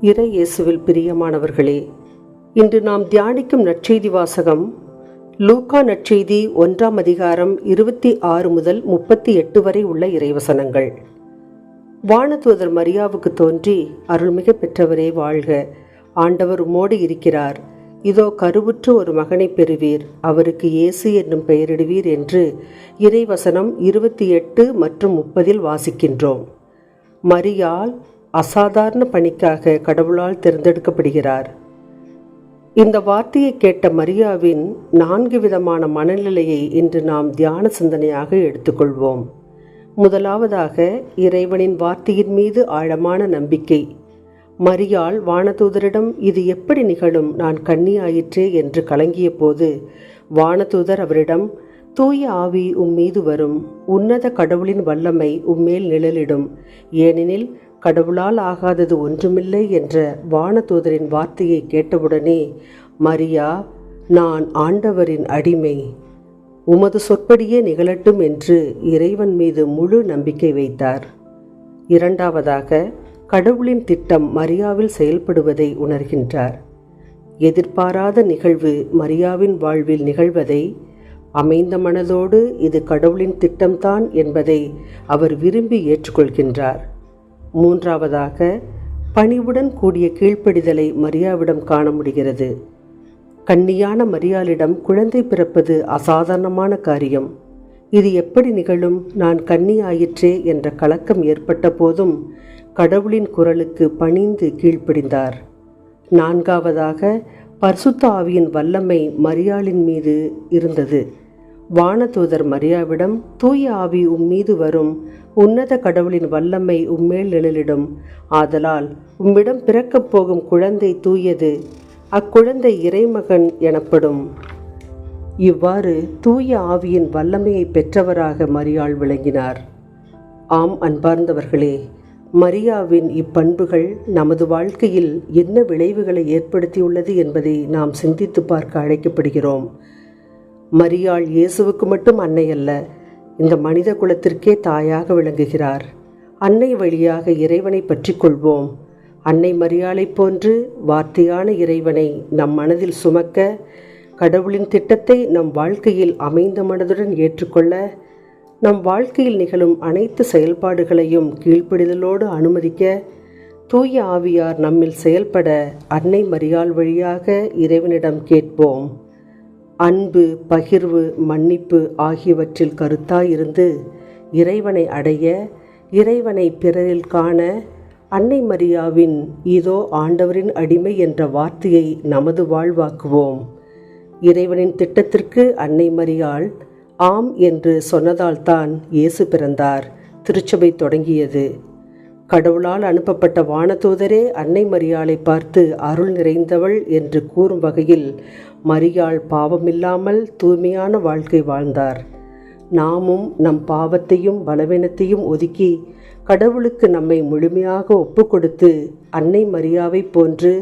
இறை இயேசுவில் பிரியமானவர்களே, இன்று நாம் தியானிக்கும் நற்செய்தி வாசகம் லூக்கா நற்செய்தி 1ஆம் அதிகாரம் 26 முதல் 38 வரை உள்ள இறைவசனங்கள். வானதூதர் மரியாவுக்கு தோன்றி, அருள்மிக பெற்றவரே வாழ்க, ஆண்டவர் உம்மோடு இருக்கிறார், இதோ கருவுற்று ஒரு மகனை பெறுவீர், அவருக்கு இயேசு என்னும் பெயரிடுவீர் என்று இறைவசனம் 28 மற்றும் 30 வாசிக்கின்றோம். மரியாள் அசாதாரண பணிக்காக கடவுளால் தேர்ந்தெடுக்கப்படுகிறார். இந்த வார்த்தையை கேட்ட மரியாவின் 4 விதமான மனநிலையை இன்று நாம் தியான சிந்தனையாக எடுத்துக்கொள்வோம். முதலாவதாக, இறைவனின் வார்த்தையின் மீது ஆழமான நம்பிக்கை. மரியாள் வானதூதரிடம் இது எப்படி நிகழும், நான் கன்னியாயிற்றே என்று கலங்கிய போது வானதூதர் அவரிடம், தூய ஆவி உம்மீது வரும், உன்னத கடவுளின் வல்லமை உம்மேல் நிழலிடும், ஏனெனில் கடவுளால் ஆகாதது ஒன்றுமில்லை என்ற வானதூதரின் வார்த்தையை கேட்டவுடனே மரியா, நான் ஆண்டவரின் அடிமை, உமது சொற்படியே நிகழட்டும் என்று இறைவன் மீது முழு நம்பிக்கை வைத்தார். இரண்டாவதாக, கடவுளின் திட்டம் மரியாவில் செயல்படுவதை உணர்கின்றார். எதிர்பாராத நிகழ்வு மரியாவின் வாழ்வில் நிகழ்வதை அமைந்த மனதோடு இது கடவுளின் திட்டம்தான் என்பதை அவர் விரும்பி ஏற்றுக்கொள்கின்றார். மூன்றாவதாக, பணிவுடன் கூடிய கீழ்ப்படிதலை மரியாவிடம் காண முடிகிறது. கன்னியான மரியாளிடம் குழந்தை பிறப்பது அசாதாரணமான காரியம். இது எப்படி நிகழும், நான் கன்னி ஆயிற்றே என்ற கலக்கம் ஏற்பட்ட போதும் கடவுளின் குரலுக்கு பணிந்து கீழ்ப்படிந்தார். நான்காவதாக, பரிசுத்த ஆவியின் வல்லமை மரியாளின் மீது இருந்தது. வானதூதர் மரியாவிடம், தூய ஆவி உம்மீது வரும், உன்னத கடவுளின் வல்லமை உம்மேல் நிழலிடும், ஆதலால் உம்மிடம் பிறக்கப் போகும் குழந்தை தூயது, அக்குழந்தை இறைமகன் எனப்படும். இவ்வாறு தூய ஆவியின் வல்லமையை பெற்றவராக மரியாள் விளங்கினார். ஆம் அன்பார்ந்தவர்களே, மரியாவின் இப்பண்புகள் நமது வாழ்க்கையில் என்ன விளைவுகளை ஏற்படுத்தியுள்ளது என்பதை நாம் சிந்தித்து பார்க்க அழைக்கப்படுகிறோம். மரியாள் இயேசுவுக்கு மட்டும் அன்னை அல்ல, இந்த மனித குலத்திற்கே தாயாக விளங்குகிறார். அன்னை வழியாக இறைவனை பற்றி கொள்வோம். அன்னை மரியாளைப் போன்று வார்த்தையான இறைவனை நம் மனதில் சுமக்க, கடவுளின் திட்டத்தை நம் வாழ்க்கையில் அமைந்த மனதுடன் ஏற்றுக்கொள்ள, நம் வாழ்க்கையில் நிகழும் அனைத்து செயல்பாடுகளையும் கீழ்ப்படிதலோடு அனுமதிக்க, தூய ஆவியார் நம்மில் செயல்பட அன்னை மரியாள் வழியாக இறைவனிடம் கேட்போம். அன்பு, பகிர்வு, மன்னிப்பு ஆகியவற்றில் கருத்தாயிருந்து இறைவனை அடைய, இறைவனை பிறரில் காண, அன்னை மரியாவின் இதோ ஆண்டவரின் அடிமை என்ற வார்த்தையை நமது வாழ்வாக்குவோம். இறைவனின் திட்டத்திற்கு அன்னை மரியாள் ஆம் என்று சொன்னதால்தான் இயேசு பிறந்தார், திருச்சபை தொடங்கியது. கடவுளால் அனுப்பப்பட்ட வானதூதரே அன்னை மரியாளை பார்த்து அருள் நிறைந்தவள் என்று கூறும் வகையில் மரியாள் பாவமில்லாமல் தூய்மையான வாழ்க்கை வாழ்ந்தார். நாமும் நம் பாவத்தையும் பலவீனத்தையும் ஒதுக்கி கடவுளுக்கு நம்மை முழுமையாக ஒப்புக்கொடுத்து அன்னை மரியாவை போன்று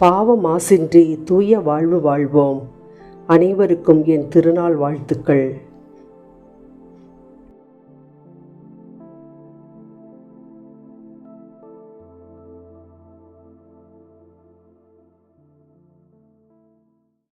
பாவ மாசின்றி தூய வாழ்வு வாழ்வோம். அனைவருக்கும் என் திருநாள் வாழ்த்துக்கள்.